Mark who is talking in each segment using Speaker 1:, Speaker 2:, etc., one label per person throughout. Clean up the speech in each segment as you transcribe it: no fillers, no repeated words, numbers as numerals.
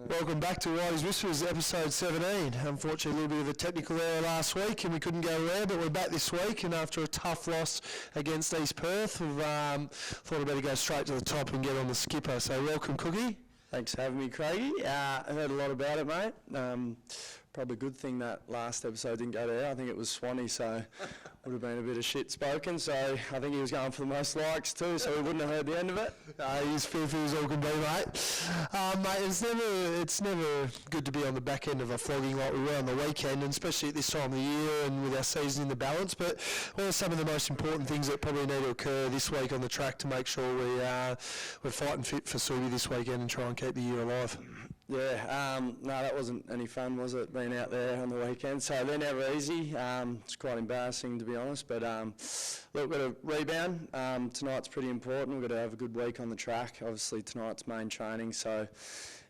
Speaker 1: Welcome back to Whitey's Whispers, episode 17. Unfortunately, a little bit of a technical error last week and we couldn't go there, but we're back this week, and after a tough loss against East Perth, we've thought I'd better go straight to the top and get on the skipper. So welcome, Cookie.
Speaker 2: Thanks for having me, Craigie. I heard a lot about it, mate. Probably a good thing that last episode didn't go there. I think it was Swanee, so would have been a bit of shit spoken. So I think he was going for the most likes too, so we wouldn't have heard the end of it.
Speaker 1: He's filthy as all can be, mate. Mate, it's never good to be on the back end of a flogging like we were on the weekend, and especially at this time of the year and with our season in the balance. But what are some of the most important things that probably need to occur this week on the track to make sure we're fighting fit for Subi this weekend and try and keep the year alive?
Speaker 2: Yeah, no, that wasn't any fun, was it, being out there on the weekend? So they're never easy. It's quite embarrassing, to be honest. But look, we've got to rebound. Tonight's pretty important. We've got to have a good week on the track. Obviously, tonight's main training. So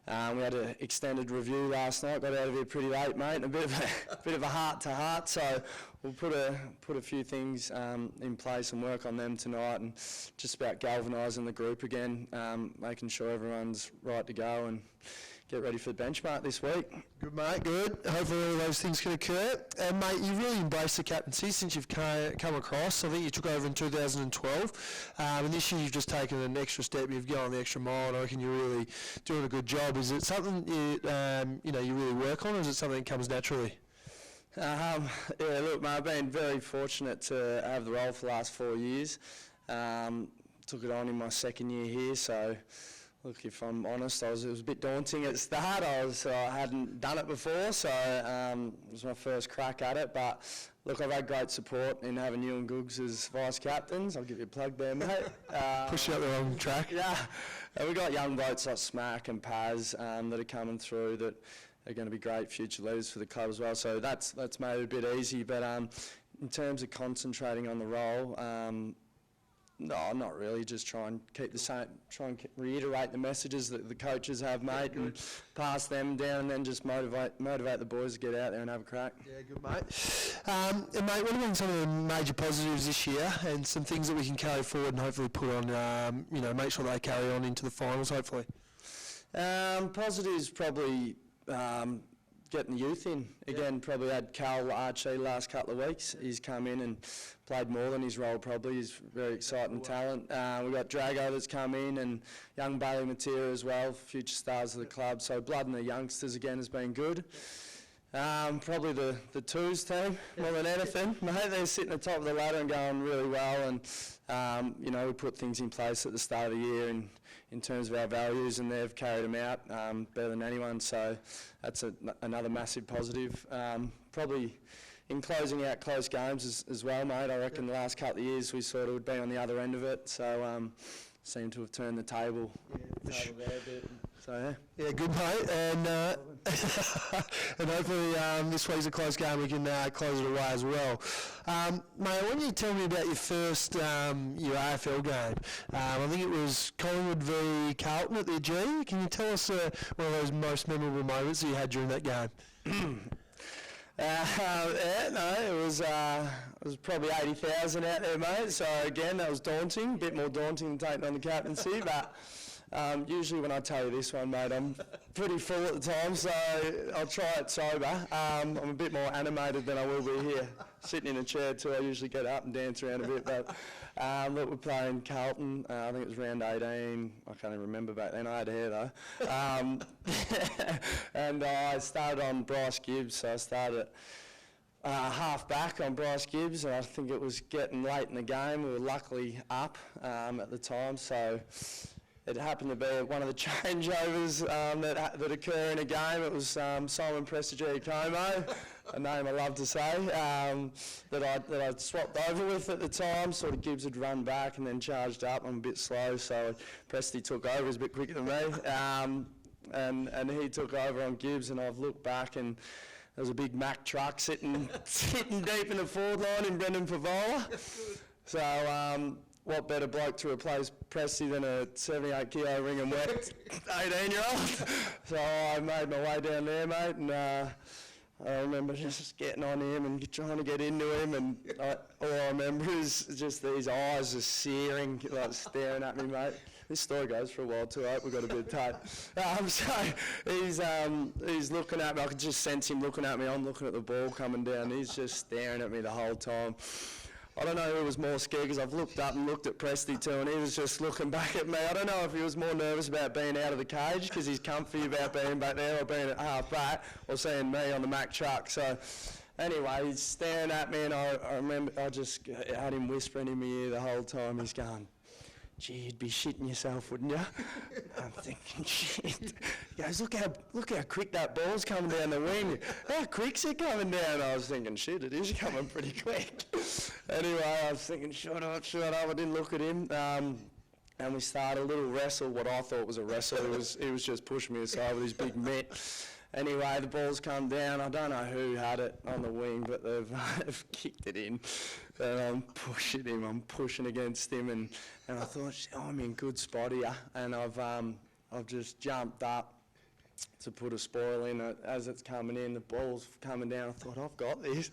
Speaker 2: we had an extended review last night. Got out of here pretty late, mate. And a bit of a heart-to-heart. So we'll put a few things in place and work on them tonight, and just about galvanising the group again, making sure everyone's right to go and get ready for the benchmark this week.
Speaker 1: Good, mate, good. Hopefully all those things can occur. And, mate, you really embraced the captaincy since you've come across. I think you took over in 2012. And this year you've just taken an extra step. You've gone the extra mile, and I reckon you're really doing a good job. Is it something you really work on, or is it something that comes naturally?
Speaker 2: Yeah, look, mate, I've been very fortunate to have the role for the last 4 years. Took it on in my second year here, so look, if I'm honest, it was a bit daunting at the start. I hadn't done it before, so it was my first crack at it. But look, I've had great support in having you and Googs as vice captains. I'll give you a plug there, mate.
Speaker 1: Push you up the wrong track.
Speaker 2: Yeah, we've got young blokes like Smack and Paz that are coming through that are going to be great future leaders for the club as well. So that's made it a bit easy. But in terms of concentrating on the role, no, not really. Just try and keep the same. Try and reiterate the messages that the coaches have, mate, and pass them down, and then just motivate the boys to get out there and have a crack.
Speaker 1: Yeah, good, mate. And mate, what have been some of the major positives this year, and some things that we can carry forward and hopefully put on, make sure they carry on into the finals, hopefully?
Speaker 2: Positives probably getting the youth in. Again, probably had Carl Archie last couple of weeks. He's come in and played more than his role probably. He's very exciting talent. We've got Drago that's come in, and young Bailey Matera as well, future stars of the club. So blood in the youngsters again has been good. Probably the twos team more than anything. Mate, they're sitting at the top of the ladder and going really well, and we put things in place at the start of the year in terms of our values, and they've carried them out better than anyone. So that's another massive positive. Probably in closing out close games as well, mate. I reckon the last couple of years we sort of would be on the other end of it. So seem to have turned the table there a bit. So
Speaker 1: yeah, good, mate. And and hopefully this week's a close game. We can close it away as well. Mate, why don't you tell me about your first your AFL game? I think it was Collingwood v Carlton at the G. Can you tell us one of those most memorable moments that you had during that game?
Speaker 2: It was probably 80,000 out there, mate. So again, that was daunting, a bit more daunting than taking on the captaincy. But usually when I tell you this one, mate, I'm pretty full at the time, so I'll try it sober. I'm a bit more animated than I will be here, sitting in a chair too. I usually get up and dance around a bit. But look, we're playing Carlton. I think it was round 18. I can't even remember back then. I had hair though. And I started on Bryce Gibbs, so I started half back on Bryce Gibbs, and I think it was getting late in the game. We were luckily up at the time, so it happened to be one of the changeovers that occur in a game. It was Simon Prestigiacomo, a name I love to say, that I swapped over with at the time. Sort of Gibbs had run back and then charged up. I'm a bit slow, so Presti took over. He was a bit quicker than me. And he took over on Gibbs, and I've looked back, and there was a big Mack truck sitting deep in the forward line in Brendan Fevola. So what better bloke to replace Presti than a 78 kilo ring and wet 18-year-old? So I made my way down there, mate, and I remember just getting on him and trying to get into him, and all I remember is just these eyes just searing, like staring at me, mate. This story goes for a while too. I hope we've got a bit of tape. So he's looking at me. I could just sense him looking at me. I'm looking at the ball coming down. He's just staring at me the whole time. I don't know who was more scared, because I've looked up and looked at Presty too, and he was just looking back at me. I don't know if he was more nervous about being out of the cage because he's comfy about being back there, or being at half back, or seeing me on the Mack truck. So anyway, he's staring at me, and I remember I just had him whispering in my ear the whole time. He's going, "Gee, you'd be shitting yourself, wouldn't you?" I'm thinking, shit. He goes, look how quick that ball's coming down the wing. How quick's it coming down? I was thinking, shit, it is coming pretty quick. Anyway, I was thinking, shut up. I didn't look at him. And we started a little wrestle, what I thought was a wrestle. He was just pushing me aside with his big mitt. Anyway, the ball's come down. I don't know who had it on the wing, but they've kicked it in. And I'm pushing against him, and I thought, I'm in good spot here. And I've just jumped up to put a spoil in. As it's coming in, the ball's coming down. I thought, I've got this.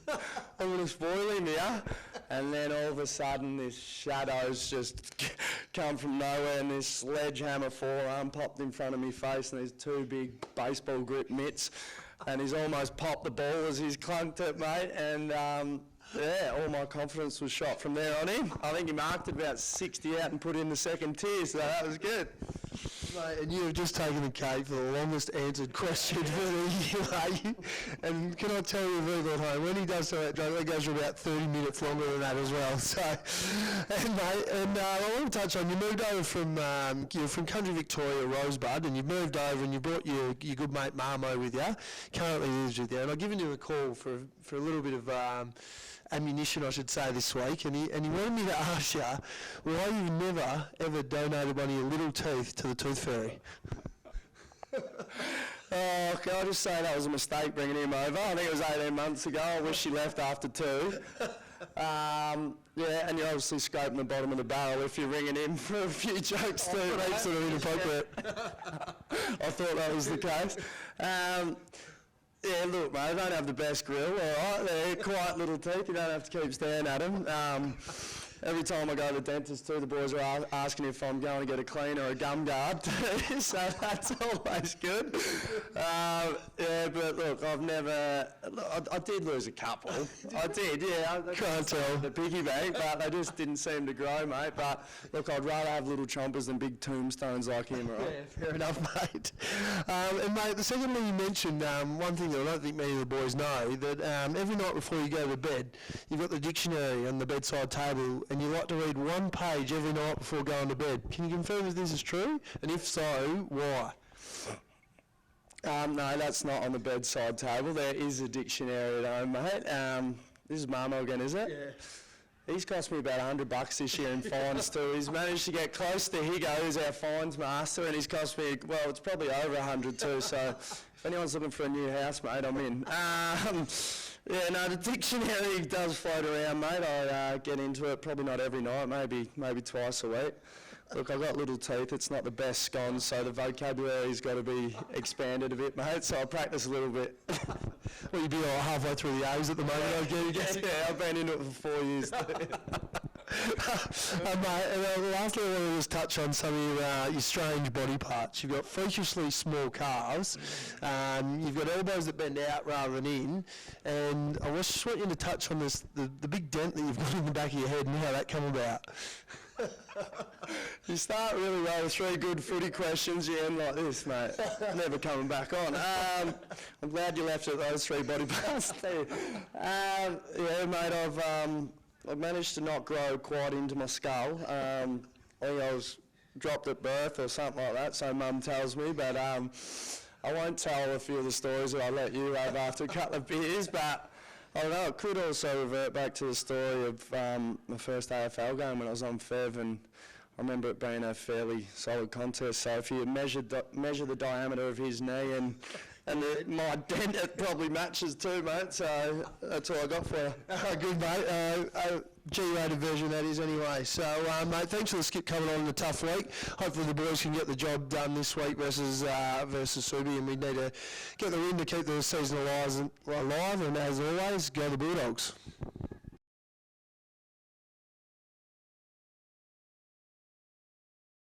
Speaker 2: I'm going to spoil him here. And then all of a sudden, this shadow's just come from nowhere, and this sledgehammer forearm popped in front of me face, and there's two big baseball grip mitts, and he's almost popped the ball as he's clunked it, mate. And all my confidence was shot from there on in. I think he marked it about 60 out and put in the second tier, so that was good.
Speaker 1: Mate, and you have just taken the cake for the longest answered question for the year. And can I tell you, Virgil at home, when he does that joke, that goes for about 30 minutes longer than that as well. So, and mate, I want to touch on, you moved over from, you're from country Victoria, Rosebud, and you've moved over and you brought your good mate Marmo with you, currently lives with you. And I've given you a call for a little bit of ammunition, I should say, this week, and he wanted me to ask you why you've never ever donated one of your little teeth to the Tooth Fairy.
Speaker 2: Oh, can I just say that was a mistake bringing him over? I think it was 18 months ago. I wish he left after 2. Yeah, and you're obviously scraping the bottom of the barrel if you're ringing in for a few jokes too. That's sort of inappropriate. I thought that was the case. Yeah, look, mate, I don't have the best grill, all right? They're quiet little teeth. You don't have to keep staring at them. Every time I go to the dentist too, the boys are asking if I'm going to get a clean or a gum guard too, so that's always good. Yeah, but look, I've never... I did lose a couple. I did, yeah.
Speaker 1: Can't tell.
Speaker 2: The piggy bank, but they just didn't seem to grow, mate. But look, I'd rather have little chompers than big tombstones like him, right?
Speaker 1: Yeah, fair enough, mate. And mate, the second thing you mentioned, one thing that I don't think many of the boys know, that every night before you go to bed, you've got the dictionary on the bedside table, and you like to read one page every night before going to bed. Can you confirm if this is true? And if so, why?
Speaker 2: No, that's not on the bedside table. There is a dictionary at home, mate. This is Marmo again, is it? Yeah. He's cost me about $100 this year in fines too. He's managed to get close to Higo, who's our fines master, and he's cost me, well, it's probably over 100 too, so if anyone's looking for a new house, mate, I'm in. Yeah, no, the dictionary does float around, mate. I get into it, probably not every night, maybe twice a week. Look, I've got little teeth. It's not the best scones, so the vocabulary's got to be expanded a bit, mate, so I practice a little bit.
Speaker 1: Well, you'd be like halfway through the A's at the moment, I guess.
Speaker 2: Yeah, I've been into it for 4 years.
Speaker 1: Mate, and lastly, I want to just touch on some of your strange body parts. You've got freakishly small calves, you've got elbows that bend out rather than in, and I just want you to touch on this, the big dent that you've got in the back of your head and how that came about.
Speaker 2: You start really well with 3 good footy questions, you end like this, mate. Never coming back on. I'm glad you left at those 3 body parts too. Yeah, mate, I've managed to not grow quite into my skull. I think I was dropped at birth or something like that, so Mum tells me, but I won't tell a few of the stories that I'll let you have after a couple of beers, but I don't know, it could also revert back to the story of my first AFL game when I was on Fev, and I remember it being a fairly solid contest, so if you measure the diameter of his knee and my dent, it probably matches too, mate, so that's all I got for you.
Speaker 1: Good, mate. G-rated version that is anyway. So, mate, thanks for the skip coming on in a tough week. Hopefully the boys can get the job done this week versus Subi, and we need to get the win to keep the season alive, and as always, go the Bulldogs.